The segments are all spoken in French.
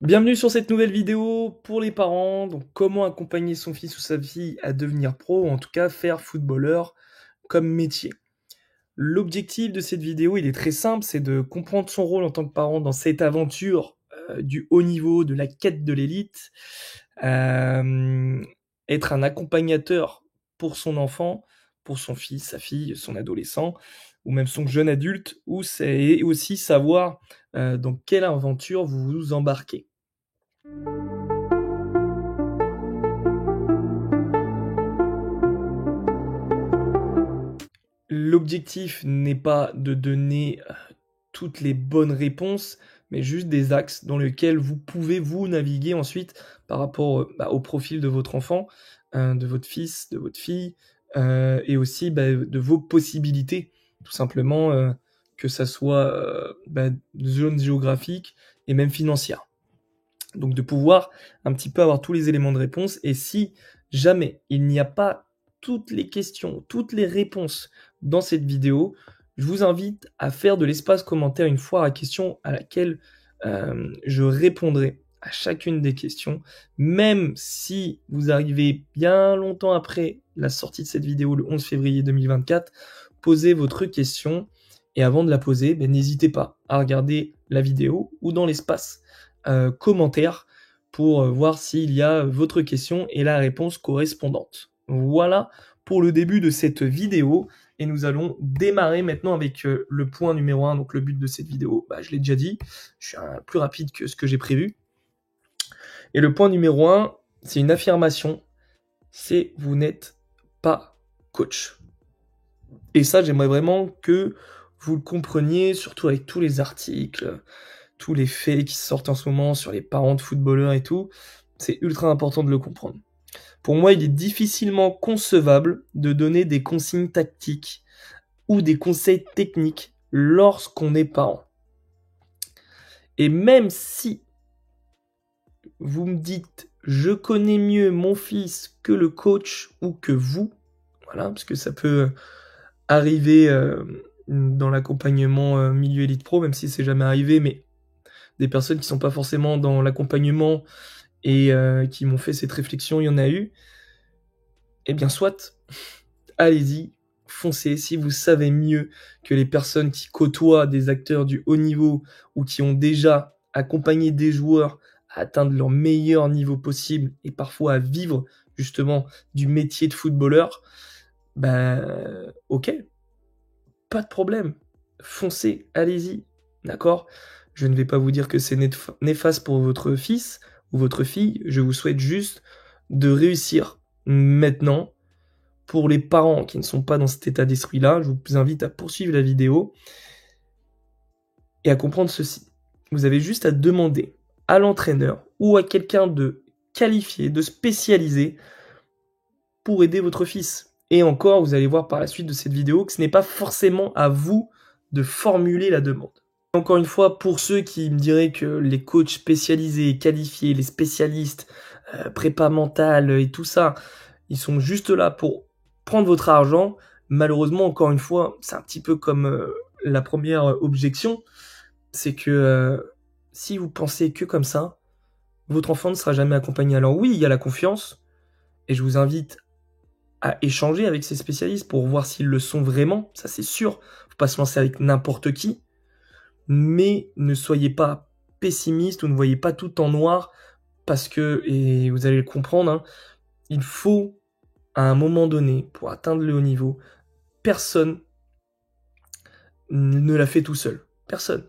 Bienvenue sur cette nouvelle vidéo pour les parents. Donc, comment accompagner son fils ou sa fille à devenir pro, ou en tout cas faire footballeur comme métier. L'objectif de cette vidéo, il est très simple, c'est de comprendre son rôle en tant que parent dans cette aventure du haut niveau, de la quête de l'élite, euh, être un accompagnateur pour son enfant, pour son fils, sa fille, son adolescent, ou même son jeune adulte, ou c'est aussi savoir dans quelle aventure vous vous embarquez. L'objectif n'est pas de donner toutes les bonnes réponses, mais juste des axes dans lesquels vous pouvez vous naviguer ensuite par rapport au profil de votre enfant, de votre fils, de votre fille, et aussi de vos possibilités, tout simplement, que ça soit zone géographique et même financière. Donc de pouvoir un petit peu avoir tous les éléments de réponse, et si jamais il n'y a pas toutes les questions, toutes les réponses dans cette vidéo, je vous invite à faire de l'espace commentaire une foire à questions à laquelle je répondrai à chacune des questions, même si vous arrivez bien longtemps après la sortie de cette vidéo le 11 février 2024, posez votre question, et avant de la poser, n'hésitez pas à regarder la vidéo ou dans l'espace commentaire pour voir s'il y a votre question et la réponse correspondante. Voilà pour le début de cette vidéo, et nous allons démarrer maintenant avec le point numéro 1. Donc le but de cette vidéo, je l'ai déjà dit, je suis plus rapide que ce que j'ai prévu. Et le point numéro 1, c'est une affirmation, c'est vous n'êtes pas coach. Et ça, j'aimerais vraiment que vous le compreniez, surtout avec tous les articles, tous les faits qui sortent en ce moment sur les parents de footballeurs et tout. C'est ultra important de le comprendre. Pour moi, il est difficilement concevable de donner des consignes tactiques ou des conseils techniques lorsqu'on est parent. Et même si vous me dites « je connais mieux mon fils que le coach ou que vous », voilà, parce que ça peut arriver dans l'accompagnement milieu élite pro, même si c'est jamais arrivé, mais des personnes qui sont pas forcément dans l'accompagnement et qui m'ont fait cette réflexion, il y en a eu. Eh bien, soit, allez-y, foncez. Si vous savez mieux que les personnes qui côtoient des acteurs du haut niveau ou qui ont déjà accompagné des joueurs à atteindre leur meilleur niveau possible et parfois à vivre justement du métier de footballeur, ok, pas de problème, foncez, allez-y, d'accord? Je ne vais pas vous dire que c'est néfaste pour votre fils ou votre fille, je vous souhaite juste de réussir maintenant. Pour les parents qui ne sont pas dans cet état d'esprit-là, je vous invite à poursuivre la vidéo et à comprendre ceci. Vous avez juste à demander à l'entraîneur ou à quelqu'un de qualifié, de spécialisé pour aider votre fils. Et encore, vous allez voir par la suite de cette vidéo que ce n'est pas forcément à vous de formuler la demande. Encore une fois, pour ceux qui me diraient que les coachs spécialisés, qualifiés, les spécialistes, prépa mentale et tout ça, ils sont juste là pour prendre votre argent. Malheureusement, encore une fois, c'est un petit peu comme la première objection, c'est que si vous pensez que comme ça, votre enfant ne sera jamais accompagné. Alors oui, il y a la confiance, et je vous invite à échanger avec ces spécialistes pour voir s'ils le sont vraiment, ça c'est sûr. Faut pas se lancer avec n'importe qui, mais ne soyez pas pessimiste ou ne voyez pas tout en noir, parce que, et vous allez le comprendre, hein, il faut, à un moment donné, pour atteindre le haut niveau, personne ne l'a fait tout seul. Personne.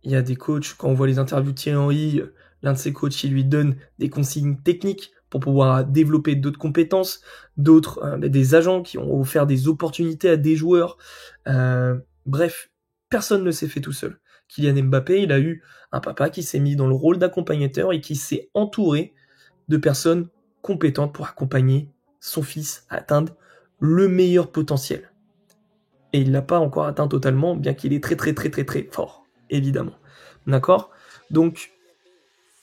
Il y a des coachs, quand on voit les interviews de Thierry Henry, l'un de ses coachs, il lui donne des consignes techniques pour pouvoir développer d'autres compétences, d'autres, des agents qui ont offert des opportunités à des joueurs. Bref, personne ne s'est fait tout seul. Kylian Mbappé, il a eu un papa qui s'est mis dans le rôle d'accompagnateur et qui s'est entouré de personnes compétentes pour accompagner son fils à atteindre le meilleur potentiel. Et il l'a pas encore atteint totalement, bien qu'il est très très très très très fort, évidemment. D'accord? Donc,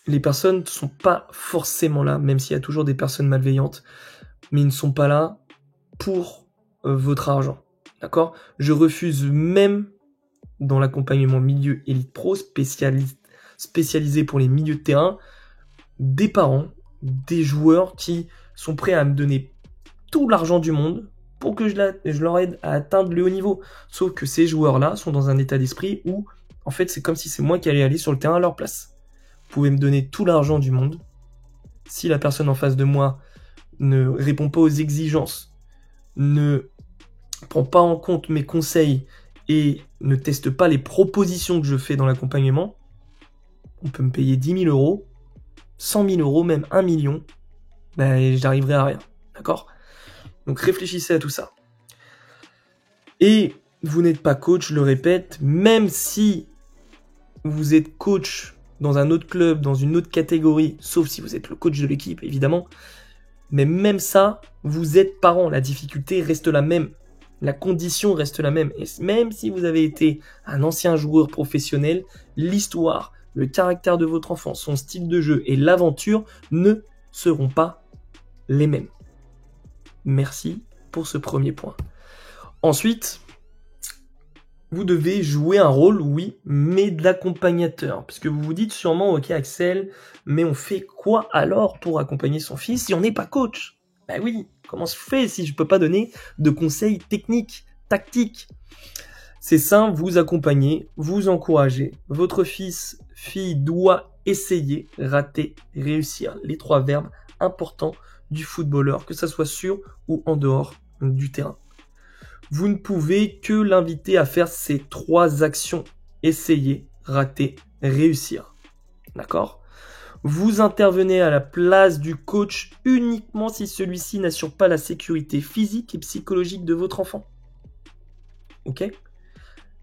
les personnes ne sont pas forcément là, même s'il y a toujours des personnes malveillantes, mais ils ne sont pas là pour votre argent. D'accord? Je refuse même, dans l'accompagnement milieu élite pro, spécialisé pour les milieux de terrain, des parents, des joueurs qui sont prêts à me donner tout l'argent du monde pour que je leur aide à atteindre le haut niveau. Sauf que ces joueurs-là sont dans un état d'esprit où, en fait, c'est comme si c'est moi qui allais aller sur le terrain à leur place. Vous pouvez me donner tout l'argent du monde. Si la personne en face de moi ne répond pas aux exigences, ne prend pas en compte mes conseils et ne teste pas les propositions que je fais dans l'accompagnement, on peut me payer 10 000 euros, 100 000 euros, même 1 million, ben, j'arriverai à rien. D'accord ? Donc réfléchissez à tout ça. Et vous n'êtes pas coach, je le répète, même si vous êtes coach dans un autre club, dans une autre catégorie, sauf si vous êtes le coach de l'équipe, évidemment, mais même ça, vous êtes parent, la difficulté reste la même. La condition reste la même. Et même si vous avez été un ancien joueur professionnel, l'histoire, le caractère de votre enfant, son style de jeu et l'aventure ne seront pas les mêmes. Merci pour ce premier point. Ensuite, vous devez jouer un rôle, oui, mais d'accompagnateur. Parce que vous vous dites sûrement, ok Axel, mais on fait quoi alors pour accompagner son fils si on n'est pas coach ? Ben oui, comment se fait si je peux pas donner de conseils techniques, tactiques ? C'est simple, vous accompagnez, vous encouragez. Votre fils, fille doit essayer, rater, réussir. Les 3 verbes importants du footballeur, que ça soit sur ou en dehors du terrain. Vous ne pouvez que l'inviter à faire ces 3 actions. Essayer, rater, réussir. D'accord ? Vous intervenez à la place du coach uniquement si celui-ci n'assure pas la sécurité physique et psychologique de votre enfant. Ok ?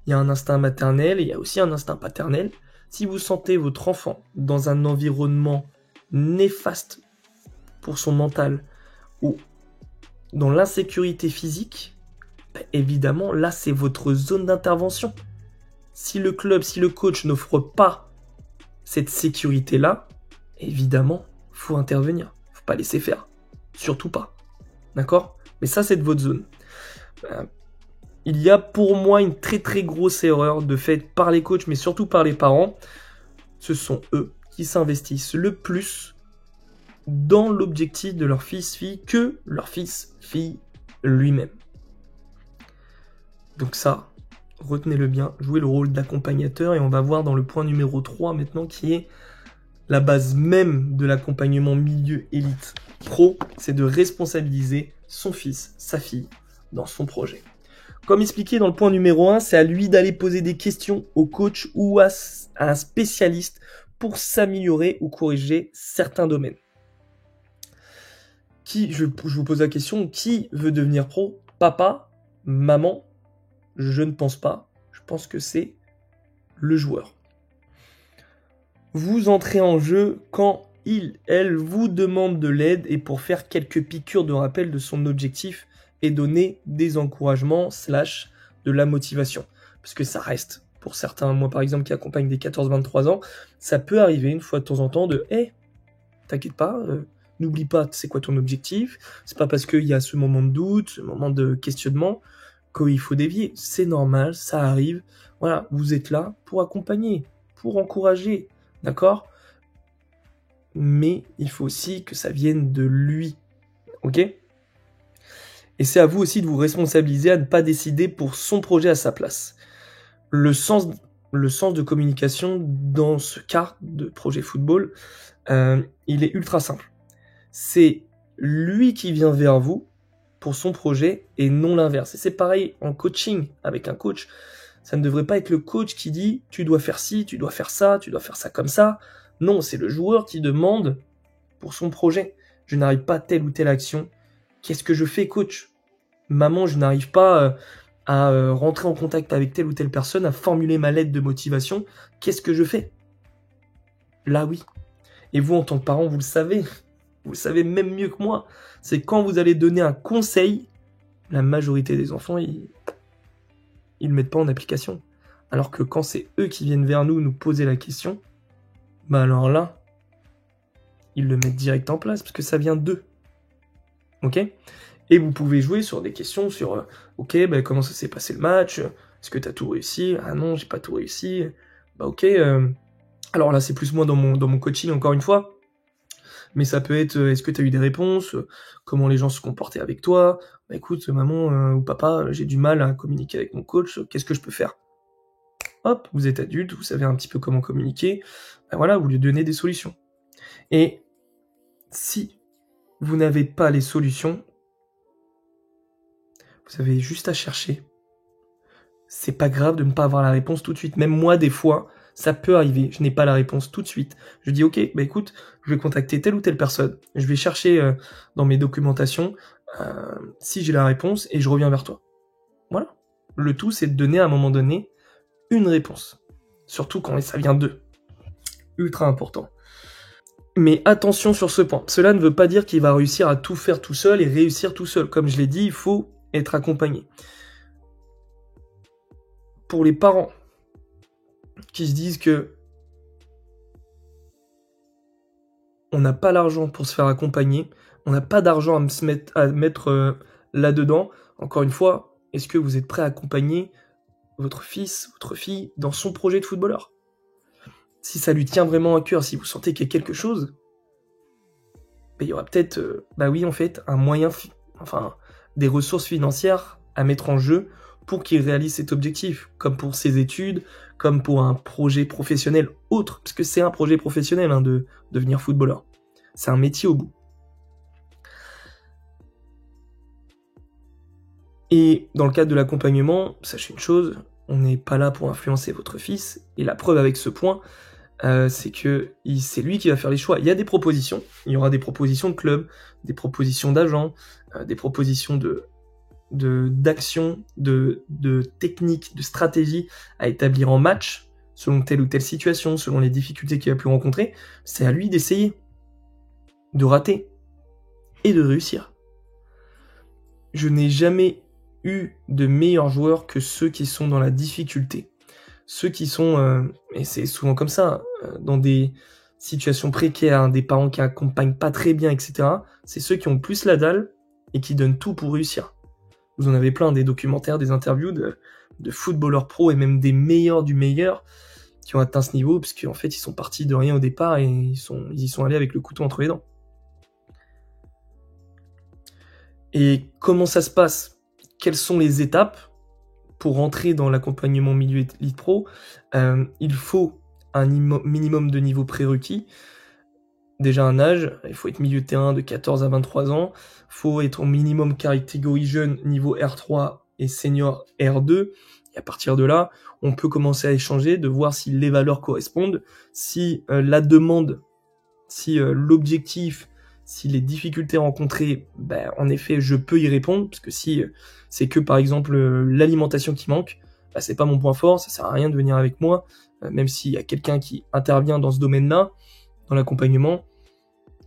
Il y a un instinct maternel et il y a aussi un instinct paternel. Si vous sentez votre enfant dans un environnement néfaste pour son mental ou dans l'insécurité physique, évidemment, là, c'est votre zone d'intervention. Si le club, si le coach n'offre pas cette sécurité-là, évidemment, faut intervenir. Faut pas laisser faire. Surtout pas. D'accord ? Mais ça, c'est de votre zone. Il y a pour moi une très très grosse erreur de fait par les coachs, mais surtout par les parents. Ce sont eux qui s'investissent le plus dans l'objectif de leur fils-fille que leur fils-fille lui-même. Donc ça, retenez-le bien, jouez le rôle d'accompagnateur et on va voir dans le point numéro 3 maintenant qui est la base même de l'accompagnement milieu élite pro, c'est de responsabiliser son fils, sa fille dans son projet. Comme expliqué dans le point numéro 1, c'est à lui d'aller poser des questions au coach ou à un spécialiste pour s'améliorer ou corriger certains domaines. Je vous pose la question, qui veut devenir pro ? Papa ? Maman ? Je ne pense pas. Je pense que c'est le joueur. Vous entrez en jeu quand elle vous demande de l'aide et pour faire quelques piqûres de rappel de son objectif et donner des encouragements / de la motivation. Parce que ça reste, pour certains, moi par exemple qui accompagne des 14-23 ans, ça peut arriver une fois de temps en temps de « Hey, t'inquiète pas, n'oublie pas c'est quoi ton objectif, c'est pas parce qu'il y a ce moment de doute, ce moment de questionnement qu'il faut dévier. C'est normal, ça arrive. Voilà, vous êtes là pour accompagner, pour encourager, d'accord ? Mais il faut aussi que ça vienne de lui, ok ? Et c'est à vous aussi de vous responsabiliser à ne pas décider pour son projet à sa place. Le sens de communication dans ce cas de projet football, il est ultra simple. C'est lui qui vient vers vous pour son projet et non l'inverse. Et c'est pareil en coaching avec un coach. Ça ne devrait pas être le coach qui dit « tu dois faire ci, tu dois faire ça comme ça ». Non, c'est le joueur qui demande pour son projet. Je n'arrive pas à telle ou telle action. Qu'est-ce que je fais, coach ? Maman, je n'arrive pas à rentrer en contact avec telle ou telle personne, à formuler ma lettre de motivation. Qu'est-ce que je fais ? Là, oui. Et vous, en tant que parent, vous le savez. Vous le savez même mieux que moi. C'est quand vous allez donner un conseil, la majorité des enfants, ils le mettent pas en application. Alors que quand c'est eux qui viennent vers nous poser la question, bah alors là, ils le mettent direct en place parce que ça vient d'eux. Ok ? Et vous pouvez jouer sur des questions sur ok, bah, comment ça s'est passé le match ? Est-ce que tu as tout réussi ? Ah non, j'ai pas tout réussi. Bah ok, Alors là, c'est plus moi dans mon coaching, encore une fois, mais ça peut être, est-ce que tu as eu des réponses? Comment les gens se comportaient avec toi? Bah écoute, maman ou papa, j'ai du mal à communiquer avec mon coach, qu'est-ce que je peux faire? Hop, vous êtes adulte, vous savez un petit peu comment communiquer, bah voilà, vous lui donnez des solutions. Et si vous n'avez pas les solutions, vous avez juste à chercher. C'est pas grave de ne pas avoir la réponse tout de suite. Même moi, des fois, ça peut arriver. Je n'ai pas la réponse tout de suite. Je dis, ok, bah écoute, je vais contacter telle ou telle personne. Je vais chercher dans mes documentations si j'ai la réponse et je reviens vers toi. Voilà. Le tout, c'est de donner à un moment donné une réponse. Surtout quand ça vient d'eux. Ultra important. Mais attention sur ce point. Cela ne veut pas dire qu'il va réussir à tout faire tout seul et réussir tout seul. Comme je l'ai dit, il faut être accompagné. Pour les parents qui se disent que on n'a pas l'argent pour se faire accompagner, on n'a pas d'argent à mettre là-dedans, encore une fois, est-ce que vous êtes prêt à accompagner votre fils, votre fille dans son projet de footballeur? Si ça lui tient vraiment à cœur, si vous sentez qu'il y a quelque chose, il y aura peut-être, bah oui, en fait, un moyen, des ressources financières à mettre en jeu pour qu'il réalise cet objectif, comme pour ses études, comme pour un projet professionnel autre, parce que c'est un projet professionnel de devenir footballeur. C'est un métier au bout. Et dans le cadre de l'accompagnement, sachez une chose, on n'est pas là pour influencer votre fils, et la preuve avec ce point, c'est que c'est lui qui va faire les choix. Il y a des propositions, il y aura des propositions de clubs, des propositions d'agents, des propositions d'action, de techniques, de stratégies à établir en match, selon telle ou telle situation, selon les difficultés qu'il a pu rencontrer. C'est à lui d'essayer, de rater et de réussir. Je n'ai jamais eu de meilleurs joueurs que ceux qui sont dans la difficulté. Ceux qui sont, et c'est souvent comme ça, dans des situations précaires, des parents qui accompagnent pas très bien, etc., c'est ceux qui ont plus la dalle et qui donnent tout pour réussir. Vous en avez plein, des documentaires, des interviews de footballeurs pros et même des meilleurs du meilleur qui ont atteint ce niveau, parce qu'en fait, ils sont partis de rien au départ et ils y sont allés avec le couteau entre les dents. Et comment ça se passe? Quelles sont les étapes pour rentrer dans l'accompagnement milieu Elite Pro? Il faut un minimum de niveau prérequis. Déjà un âge, il faut être milieu de terrain de 14 à 23 ans, il faut être au minimum catégorie jeune niveau R3 et senior R2, et à partir de là, on peut commencer à échanger, de voir si les valeurs correspondent, si la demande, si l'objectif, si les difficultés rencontrées, en effet, je peux y répondre, parce que si c'est que par exemple l'alimentation qui manque, c'est pas mon point fort, ça sert à rien de venir avec moi, même s'il y a quelqu'un qui intervient dans ce domaine-là, dans l'accompagnement,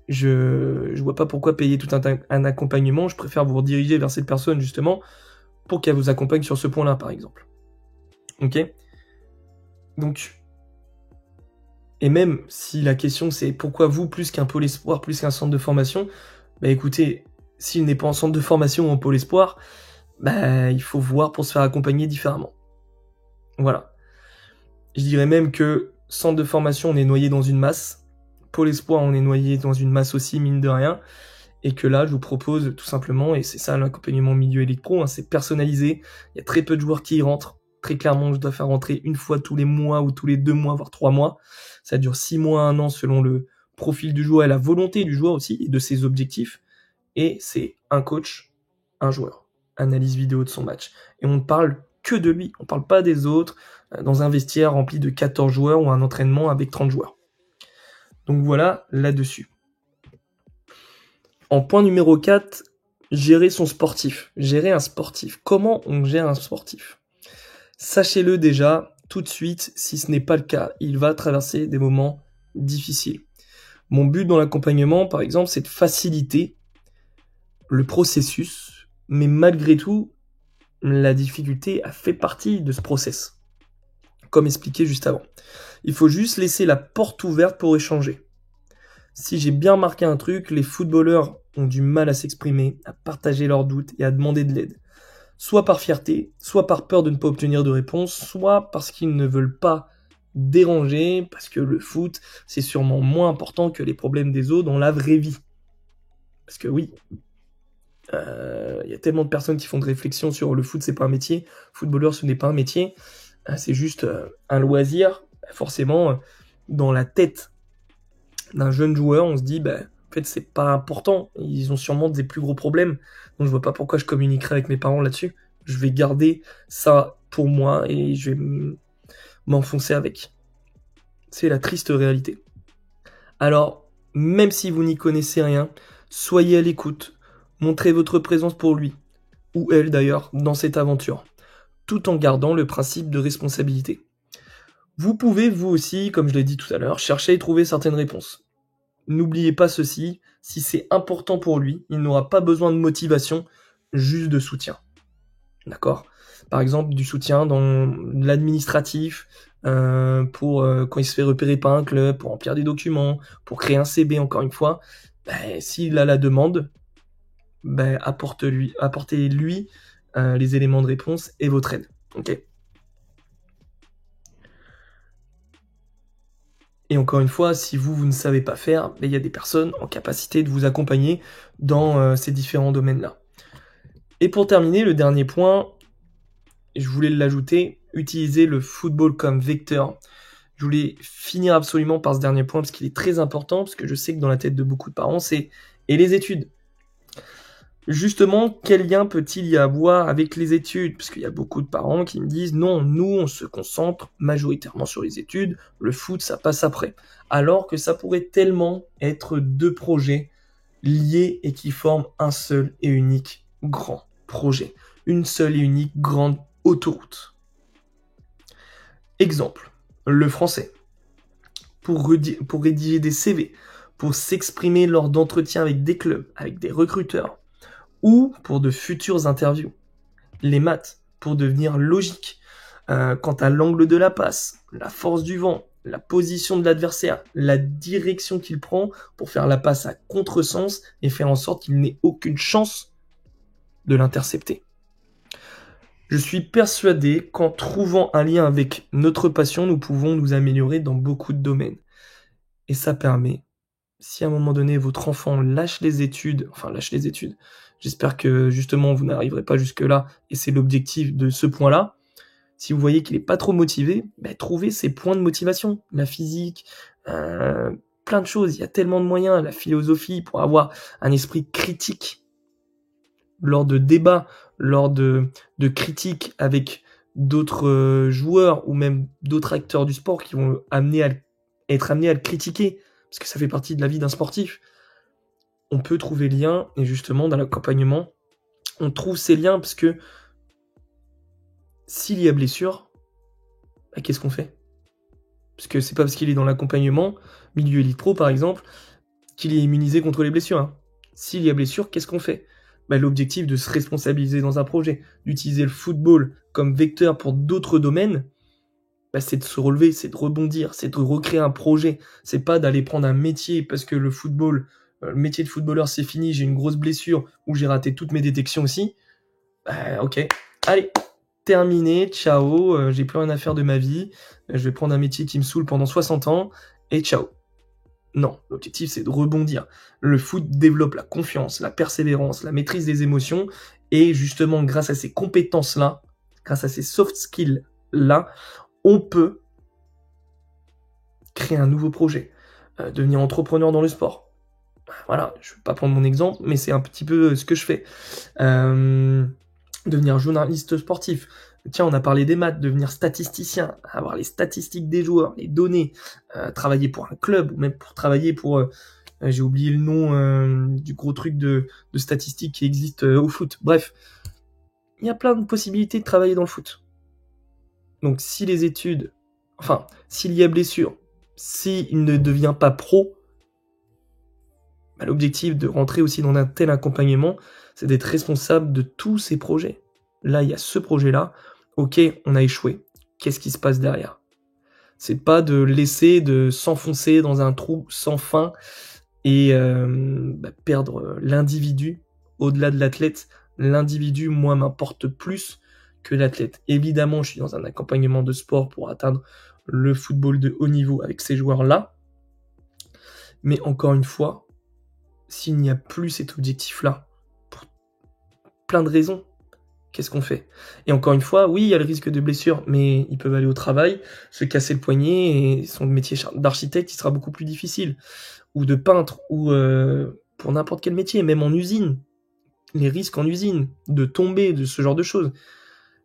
je vois pas pourquoi payer tout un accompagnement, je préfère vous rediriger vers cette personne justement pour qu'elle vous accompagne sur ce point-là par exemple. Ok? Donc, et même si la question c'est pourquoi vous plus qu'un pôle espoir, plus qu'un centre de formation, écoutez, s'il n'est pas en centre de formation ou en pôle espoir, il faut voir pour se faire accompagner différemment. Voilà. Je dirais même que centre de formation, on est noyé dans une masse, pôle espoir, on est noyé dans une masse aussi, mine de rien, et que là, je vous propose tout simplement, et c'est ça l'accompagnement milieu Elite Pro, c'est personnalisé, il y a très peu de joueurs qui y rentrent, très clairement, je dois faire rentrer une fois tous les mois, ou tous les 2 mois, voire 3 mois, ça dure 6 mois, 1 an, selon le profil du joueur et la volonté du joueur aussi, et de ses objectifs, et c'est un coach, un joueur, analyse vidéo de son match, et on ne parle que de lui, on parle pas des autres, dans un vestiaire rempli de 14 joueurs, ou un entraînement avec 30 joueurs. Donc voilà, là-dessus. En point numéro 4, gérer son sportif. Gérer un sportif. Comment on gère un sportif? Sachez-le déjà, tout de suite, si ce n'est pas le cas, il va traverser des moments difficiles. Mon but dans l'accompagnement, par exemple, c'est de faciliter le processus, mais malgré tout, la difficulté a fait partie de ce process, comme expliqué juste avant. Il faut juste laisser la porte ouverte pour échanger. Si j'ai bien remarqué un truc, les footballeurs ont du mal à s'exprimer, à partager leurs doutes et à demander de l'aide. Soit par fierté, soit par peur de ne pas obtenir de réponse, soit parce qu'ils ne veulent pas déranger parce que le foot, c'est sûrement moins important que les problèmes des autres dans la vraie vie. Parce que oui, y a tellement de personnes qui font de réflexions sur le foot, c'est pas un métier, footballeur, ce n'est pas un métier, c'est juste un loisir. Forcément, dans la tête d'un jeune joueur, on se dit, en fait, c'est pas important, ils ont sûrement des plus gros problèmes, donc je vois pas pourquoi je communiquerai avec mes parents là-dessus. Je vais garder ça pour moi et je vais m'enfoncer avec. C'est la triste réalité. Alors, même si vous n'y connaissez rien, soyez à l'écoute, montrez votre présence pour lui, ou elle d'ailleurs, dans cette aventure, tout en gardant le principe de responsabilité. Vous pouvez, vous aussi, comme je l'ai dit tout à l'heure, chercher et trouver certaines réponses. N'oubliez pas ceci, si c'est important pour lui, il n'aura pas besoin de motivation, juste de soutien. D'accord ? Par exemple, du soutien dans l'administratif, pour quand il se fait repérer par un club, pour remplir des documents, pour créer un CB, encore une fois. S'il a la demande, apportez-lui les éléments de réponse et votre aide. Ok ? Et encore une fois, si vous ne savez pas faire, il y a des personnes en capacité de vous accompagner dans ces différents domaines-là. Et pour terminer, le dernier point, je voulais l'ajouter, utiliser le football comme vecteur. Je voulais finir absolument par ce dernier point parce qu'il est très important, parce que je sais que dans la tête de beaucoup de parents, c'est « et les études ?» Justement, quel lien peut-il y avoir avec les études? Parce qu'il y a beaucoup de parents qui me disent « Non, nous, on se concentre majoritairement sur les études, le foot, ça passe après. » Alors que ça pourrait tellement être deux projets liés et qui forment un seul et unique grand projet. Une seule et unique grande autoroute. Exemple, le français. Pour rédiger des CV, pour s'exprimer lors d'entretiens avec des clubs, avec des recruteurs, ou pour de futures interviews. Les maths, pour devenir logique, quant à l'angle de la passe, la force du vent, la position de l'adversaire, la direction qu'il prend pour faire la passe à contresens et faire en sorte qu'il n'ait aucune chance de l'intercepter. Je suis persuadé qu'en trouvant un lien avec notre passion, nous pouvons nous améliorer dans beaucoup de domaines. Et ça permet, si à un moment donné votre enfant lâche les études, j'espère que justement vous n'arriverez pas jusque-là, et c'est l'objectif de ce point-là, si vous voyez qu'il n'est pas trop motivé, trouvez ses points de motivation, la physique, plein de choses, il y a tellement de moyens, la philosophie, pour avoir un esprit critique lors de débats, lors de critiques avec d'autres joueurs ou même d'autres acteurs du sport qui vont être amenés à le critiquer, parce que ça fait partie de la vie d'un sportif. On peut trouver lien, et justement dans l'accompagnement, on trouve ces liens parce que s'il y a blessure, qu'est-ce qu'on fait? Parce que c'est pas parce qu'il est dans l'accompagnement, milieu élite pro par exemple, qu'il est immunisé contre les blessures. Hein. S'il y a blessure, qu'est-ce qu'on fait? L'objectif de se responsabiliser dans un projet, d'utiliser le football comme vecteur pour d'autres domaines, c'est de se relever, c'est de rebondir, c'est de recréer un projet. C'est pas d'aller prendre un métier parce que le football, le métier de footballeur c'est fini, j'ai une grosse blessure ou j'ai raté toutes mes détections aussi. Ok, allez, terminé, ciao, j'ai plus rien à faire de ma vie, je vais prendre un métier qui me saoule pendant 60 ans et ciao. Non, l'objectif c'est de rebondir. Le foot développe la confiance, la persévérance, la maîtrise des émotions, et justement grâce à ces compétences-là, grâce à ces soft skills-là, on peut créer un nouveau projet, devenir entrepreneur dans le sport. Voilà, je ne vais pas prendre mon exemple, mais c'est un petit peu ce que je fais. Devenir journaliste sportif. Tiens, on a parlé des maths, devenir statisticien, avoir les statistiques des joueurs, les données, travailler pour un club, ou même pour travailler pour... j'ai oublié le nom du gros truc de statistiques qui existe au foot. Bref, il y a plein de possibilités de travailler dans le foot. Donc si les études... Enfin, s'il y a blessure, s'il ne devient pas pro, l'objectif de rentrer aussi dans un tel accompagnement, c'est d'être responsable de tous ces projets. Là, il y a ce projet-là. Ok, on a échoué. Qu'est-ce qui se passe derrière? C'est pas de laisser de s'enfoncer dans un trou sans fin et perdre l'individu au-delà de l'athlète. L'individu, moi, m'importe plus que l'athlète. Évidemment, je suis dans un accompagnement de sport pour atteindre le football de haut niveau avec ces joueurs-là. Mais encore une fois, s'il n'y a plus cet objectif-là, pour plein de raisons, qu'est-ce qu'on fait? Et encore une fois, oui, il y a le risque de blessure, mais ils peuvent aller au travail, se casser le poignet, et son métier d'architecte, il sera beaucoup plus difficile. Ou de peintre, ou pour n'importe quel métier, même en usine. Les risques en usine, de tomber, de ce genre de choses.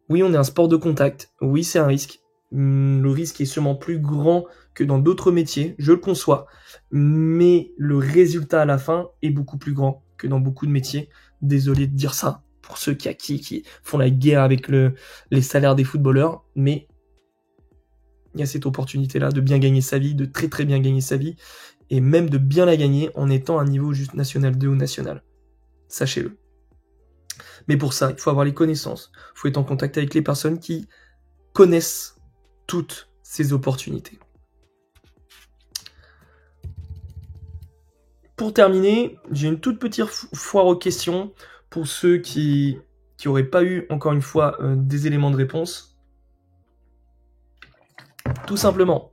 Oui, on est un sport de contact. Oui, c'est un risque. Le risque est sûrement plus grand que dans d'autres métiers, je le conçois. Mais le résultat à la fin est beaucoup plus grand que dans beaucoup de métiers. Désolé de dire ça pour ceux qui font la guerre avec les salaires des footballeurs, mais il y a cette opportunité-là de bien gagner sa vie, de très très bien gagner sa vie, et même de bien la gagner en étant à un niveau juste national 2 ou national. Sachez-le. Mais pour ça, il faut avoir les connaissances, il faut être en contact avec les personnes qui connaissent toutes ces opportunités. Pour terminer, j'ai une toute petite foire aux questions pour ceux qui n'auraient pas eu, encore une fois, des éléments de réponse. Tout simplement,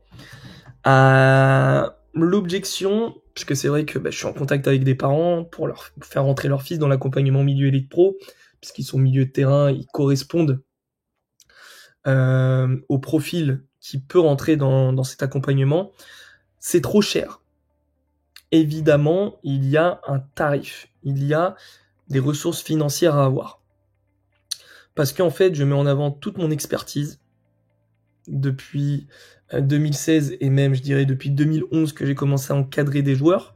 l'objection, parce que c'est vrai que je suis en contact avec des parents pour leur faire rentrer leur fils dans l'accompagnement milieu élite pro, puisqu'ils sont milieu de terrain, ils correspondent au profil qui peut rentrer dans cet accompagnement. C'est trop cher. Évidemment, il y a un tarif, il y a des ressources financières à avoir. Parce qu'en fait, je mets en avant toute mon expertise depuis 2016 et même, je dirais, depuis 2011 que j'ai commencé à encadrer des joueurs,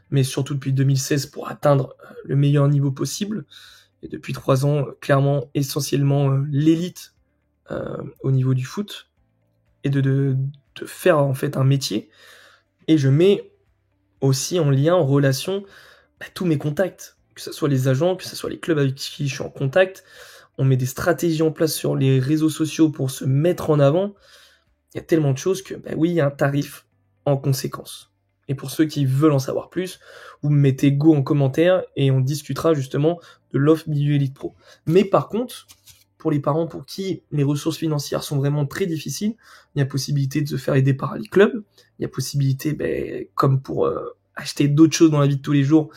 mais surtout depuis 2016 pour atteindre le meilleur niveau possible. Et depuis 3 ans, clairement, essentiellement l'élite au niveau du foot et de faire en fait un métier. Et je mets aussi en lien, en relation, tous mes contacts, que ce soit les agents, que ce soit les clubs avec qui je suis en contact. On met des stratégies en place sur les réseaux sociaux pour se mettre en avant. Il y a tellement de choses que, oui, il y a un tarif en conséquence. Et pour ceux qui veulent en savoir plus, vous me mettez go en commentaire et on discutera justement de l'offre milieu élite pro. Mais par contre, pour les parents pour qui les ressources financières sont vraiment très difficiles, il y a possibilité de se faire aider par les clubs, il y a possibilité, comme pour acheter d'autres choses dans la vie de tous les jours,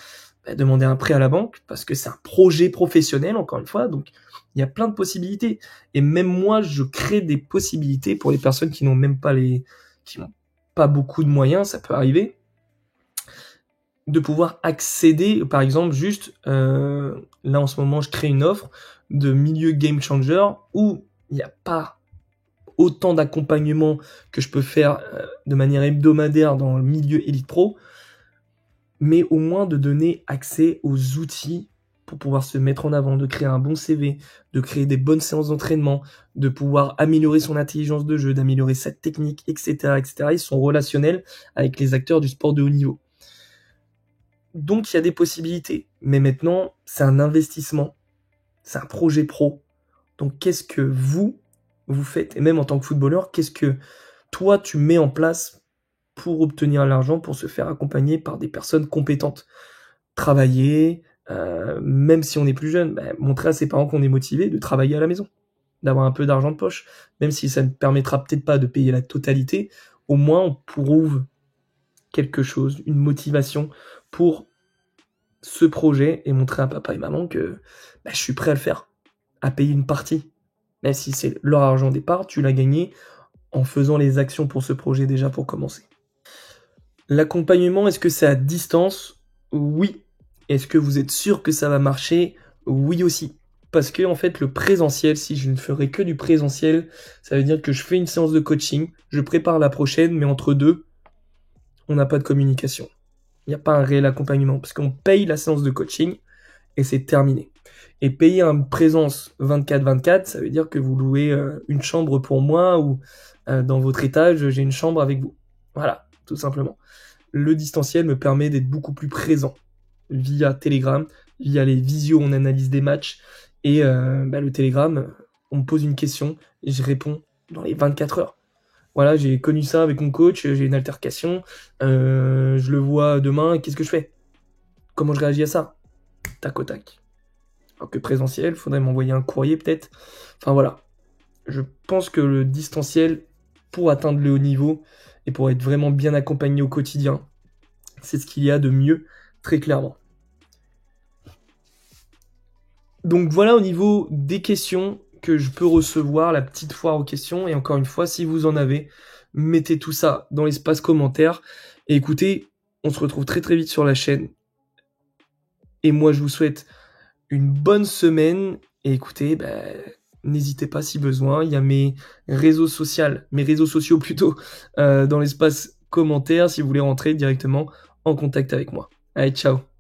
demander un prêt à la banque, parce que c'est un projet professionnel, encore une fois, donc il y a plein de possibilités. Et même moi, je crée des possibilités pour les personnes qui n'ont même pas qui n'ont pas beaucoup de moyens, ça peut arriver, de pouvoir accéder, par exemple, juste, là en ce moment, je crée une offre de milieu game changer où il n'y a pas autant d'accompagnement que je peux faire de manière hebdomadaire dans le milieu Elite Pro, mais au moins de donner accès aux outils pour pouvoir se mettre en avant, de créer un bon CV, de créer des bonnes séances d'entraînement, de pouvoir améliorer son intelligence de jeu, d'améliorer sa technique, etc., etc., et son relationnel avec les acteurs du sport de haut niveau. Donc il y a des possibilités, mais maintenant c'est un investissement, c'est un projet pro. Donc qu'est-ce que vous faites, et même en tant que footballeur, qu'est-ce que toi tu mets en place pour obtenir l'argent, pour se faire accompagner par des personnes compétentes? Travailler, même si on est plus jeune, montrer à ses parents qu'on est motivé de travailler à la maison, d'avoir un peu d'argent de poche, même si ça ne permettra peut-être pas de payer la totalité, au moins on prouve quelque chose, une motivation pour ce projet et montrer à papa et maman que je suis prêt à le faire, à payer une partie. Même si c'est leur argent au départ, tu l'as gagné en faisant les actions pour ce projet déjà pour commencer. L'accompagnement, est-ce que c'est à distance? Oui. Est-ce que vous êtes sûr que ça va marcher? Oui aussi. Parce que en fait, le présentiel, si je ne ferai que du présentiel, ça veut dire que je fais une séance de coaching, je prépare la prochaine, mais entre deux, on n'a pas de communication. Il n'y a pas un réel accompagnement, parce qu'on paye la séance de coaching et c'est terminé. Et payer une présence 24/24, ça veut dire que vous louez une chambre pour moi ou dans votre étage, j'ai une chambre avec vous. Voilà, tout simplement. Le distanciel me permet d'être beaucoup plus présent via Telegram, via les visios, on analyse des matchs et le Telegram, on me pose une question et je réponds dans les 24 heures. Voilà, j'ai connu ça avec mon coach, j'ai une altercation, je le vois demain, qu'est-ce que je fais? Comment je réagis à ça? Tac au tac. Alors que présentiel, faudrait m'envoyer un courrier peut-être. Enfin voilà. Je pense que le distanciel pour atteindre le haut niveau et pour être vraiment bien accompagné au quotidien. C'est ce qu'il y a de mieux, très clairement. Donc voilà au niveau des questions que je peux recevoir, la petite foire aux questions. Et encore une fois, si vous en avez, mettez tout ça dans l'espace commentaire. Et écoutez, on se retrouve très très vite sur la chaîne. Et moi, je vous souhaite une bonne semaine. Et écoutez, n'hésitez pas si besoin. Il y a mes réseaux sociaux plutôt, dans l'espace commentaire si vous voulez rentrer directement en contact avec moi. Allez, ciao.